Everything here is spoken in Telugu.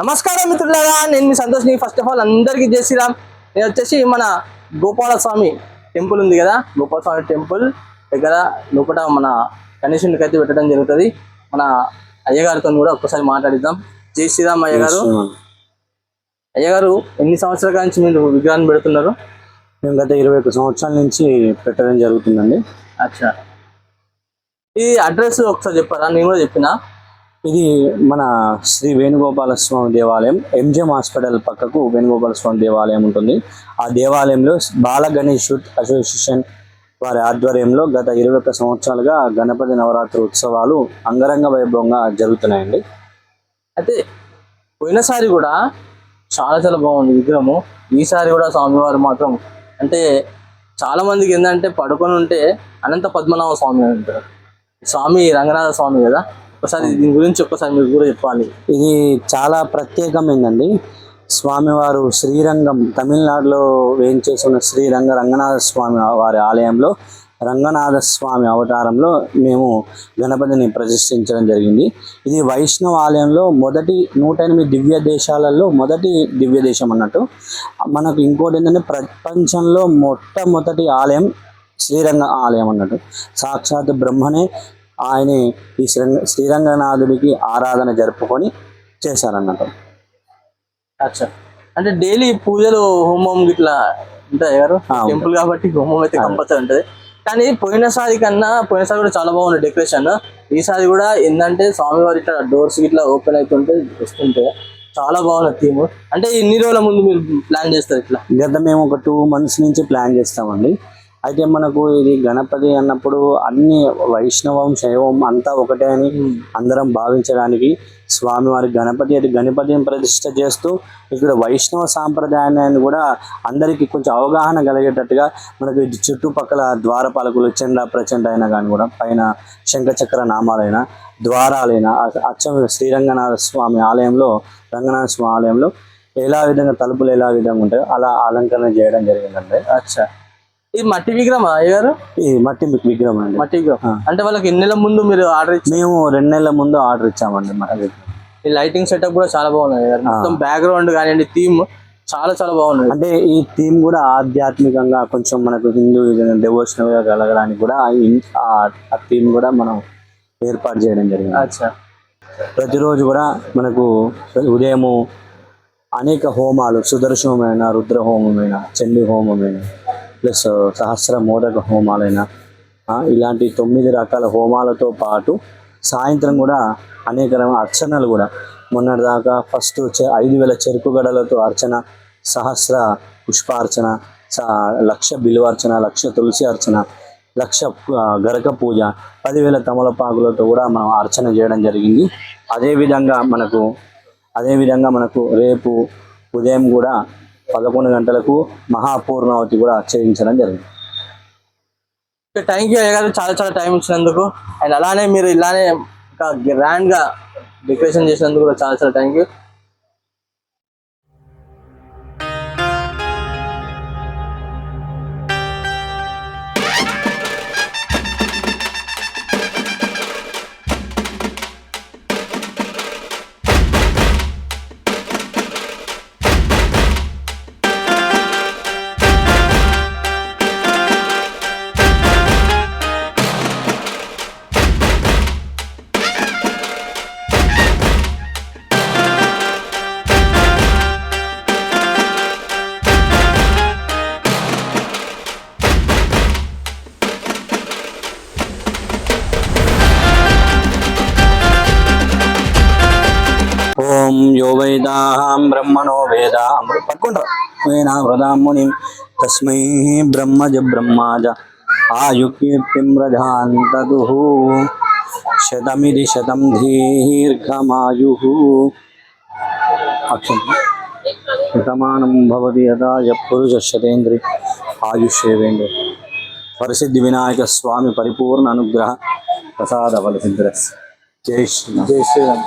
నమస్కారం మిత్రులారా, నేను మీ సంతోష్ని. ఫస్ట్ ఆఫ్ ఆల్ అందరికీ జై శ్రీరామ్. నేను వచ్చేసి మన గోపాలస్వామి టెంపుల్ ఉంది కదా, గోపాలస్వామి టెంపుల్ దగ్గర లోపల మన గణేశునికి అయితే పెట్టడం జరుగుతుంది. మన అయ్యగారితో కూడా ఒక్కసారి మాట్లాడిద్దాం. జై శ్రీరామ్ అయ్యగారు. అయ్యగారు, ఎన్ని సంవత్సరాల నుంచి మీరు విగ్రహాన్ని పెడుతున్నారు? మేము గత 21 సంవత్సరాల నుంచి పెట్టడం జరుగుతుందండి. అచ్చా, ఈ అడ్రస్ ఒకసారి చెప్పారా? నేను కూడా చెప్పిన. ఇది మన శ్రీ వేణుగోపాల స్వామి దేవాలయం, ఎంజిఎం హాస్పిటల్ పక్కకు వేణుగోపాల స్వామి దేవాలయం ఉంటుంది. ఆ దేవాలయంలో బాల గణేష్ అసోసియేషన్ వారి ఆధ్వర్యంలో గత 21 సంవత్సరాలుగా గణపతి నవరాత్రి ఉత్సవాలు అంగరంగ వైభవంగా జరుగుతున్నాయండి. అయితే పోయినసారి కూడా చాలా బాగుంది విగ్రహము. ఈసారి కూడా స్వామివారు మాత్రం అంటే చాలా మందికి ఏంటంటే పడుకొని ఉంటే అనంత పద్మనాభ స్వామి అంటారు. స్వామి రంగనాథ స్వామి కదా. ఒకసారి దీని గురించి ఒక్కసారి మీరు కూడా చెప్పాలి. ఇది చాలా ప్రత్యేకమైందండి. స్వామివారు శ్రీరంగం తమిళనాడులో వేయించేసి ఉన్న శ్రీరంగ రంగనాథ స్వామి వారి ఆలయంలో రంగనాథ స్వామి అవతారంలో మేము గణపతిని ప్రతిష్ఠించడం జరిగింది. ఇది వైష్ణవ ఆలయంలో మొదటి 108 దివ్య దేశాలలో మొదటి దివ్య దేశం అన్నట్టు. మనకు ఇంకోటి ఏంటంటే ప్రపంచంలో మొట్టమొదటి ఆలయం శ్రీరంగ ఆలయం అన్నట్టు. సాక్షాత్ బ్రహ్మనే ఆయన ఈ శ్రీరంగనాథుడికి ఆరాధన జరుపుకొని చేశారన్నట్టు. అచ్చా, అంటే డైలీ పూజలు హోమం ఇట్లా ఉంటాయి గారు. టెంపుల్ కాబట్టి హోమం అయితే కంపల్సరీ ఉంటుంది. కానీ పోయినసారి కూడా చాలా బాగుంది డెకరేషన్. ఈసారి కూడా ఏంటంటే స్వామివారి ఇట్లా డోర్స్ ఇట్లా ఓపెన్ అవుతుంటే వస్తుంటే చాలా బాగుంది థీమ్. అంటే ఎన్ని రోజుల ముందు మీరు ప్లాన్ చేస్తారు ఇట్లా? గత మేము ఒక 2 months నుంచి ప్లాన్ చేస్తామండి. అయితే మనకు ఇది గణపతి అన్నప్పుడు అన్ని వైష్ణవం శైవం అంతా ఒకటే అని అందరం భావించడానికి స్వామివారి గణపతిని ప్రతిష్ఠ చేస్తూ ఇక్కడ వైష్ణవ సాంప్రదాయాన్ని కూడా అందరికీ కొంచెం అవగాహన కలిగేటట్టుగా మనకు చుట్టుపక్కల ద్వారపాలకులు చండ ప్రచండ అయినా కానీ కూడా పైన శంఖచక్ర నామాలైన ద్వారాలైన అచ్చం శ్రీరంగనాథ స్వామి ఆలయంలో రంగనాథ స్వామి ఆలయంలో ఎలా విధంగా తలుపులు ఎలా విధంగా ఉంటాయో అలా అలంకరణ చేయడం జరిగిందండి. అచ్చా, ఈ మట్టి విగ్రహం అయ్యారు? ఈ మట్టి విగ్రహం అండి. మట్టి విగ్రహం అంటే వాళ్ళకి ఎన్ని నెలల ముందు మీరు ఆర్డర్ ఇచ్చి? మేము 2 నెలల ముందు ఆర్డర్ ఇచ్చామండి. ఈ లైటింగ్ సెటప్ కూడా చాలా బాగుంది. మొత్తం బ్యాక్గ్రౌండ్ కానివ్వండి, థీమ్ చాలా బాగుంది. అంటే ఈ థీమ్ కూడా ఆధ్యాత్మికంగా కొంచెం మనకు హిందూ డెవోషనల్ గా కలగడానికి కూడా ఆ థీమ్ కూడా మనం ఏర్పాటు చేయడం జరిగింది. అచ్చా, ప్రతిరోజు కూడా మనకు ఉదయము అనేక హోమాలు, సుదర్శనమైన, రుద్ర హోమమైన, చండీ హోమమైన, ప్లస్ సహస్ర మోదక హోమాలైన ఇలాంటి 9 రకాల హోమాలతో పాటు సాయంత్రం కూడా అనేక అర్చనలు కూడా. మొన్నటిదాకా ఫస్ట్ 5,000 చెరుకు గడలతో అర్చన, సహస్ర పుష్పార్చన, 1,00,000 బిల్వార్చన, 1,00,000 తులసి అర్చన, 1,00,000 గరక పూజ, 10,000 తమలపాకులతో కూడా మనం అర్చన చేయడం జరిగింది. అదేవిధంగా మనకు రేపు ఉదయం కూడా 11 గంటలకు మహాపూర్ణావతి కూడా చేయించడం జరిగింది. థ్యాంక్ యూ అయ్యగారు, చాలా టైం ఇచ్చినందుకు. అండ్ అలానే మీరు ఇలానే ఇంకా గ్రాండ్ గా డెకరేషన్ చేసినందుకు కూడా చాలా థ్యాంక్ యూ. ఓం యో వేదాహం బ్రహ్మణో వేద పట్టుకుంటా వ్రతాం మునిం తస్మై బ్రహ్మజ బ్రహ్మాజ ఆయుకీర్తిం రజాంతదు శతమిది శతం దీర్ఘమాయు శతమానం భవతి యదా పురుష శతేంద్రి ఆయుష్యేవేంద్ర. వరసిద్ధి వినాయక స్వామి పరిపూర్ణ అనుగ్రహ ప్రసాద ఫలసిద్ధిరస్. జై శ్రీరామ్. జై శ్రీరామ్.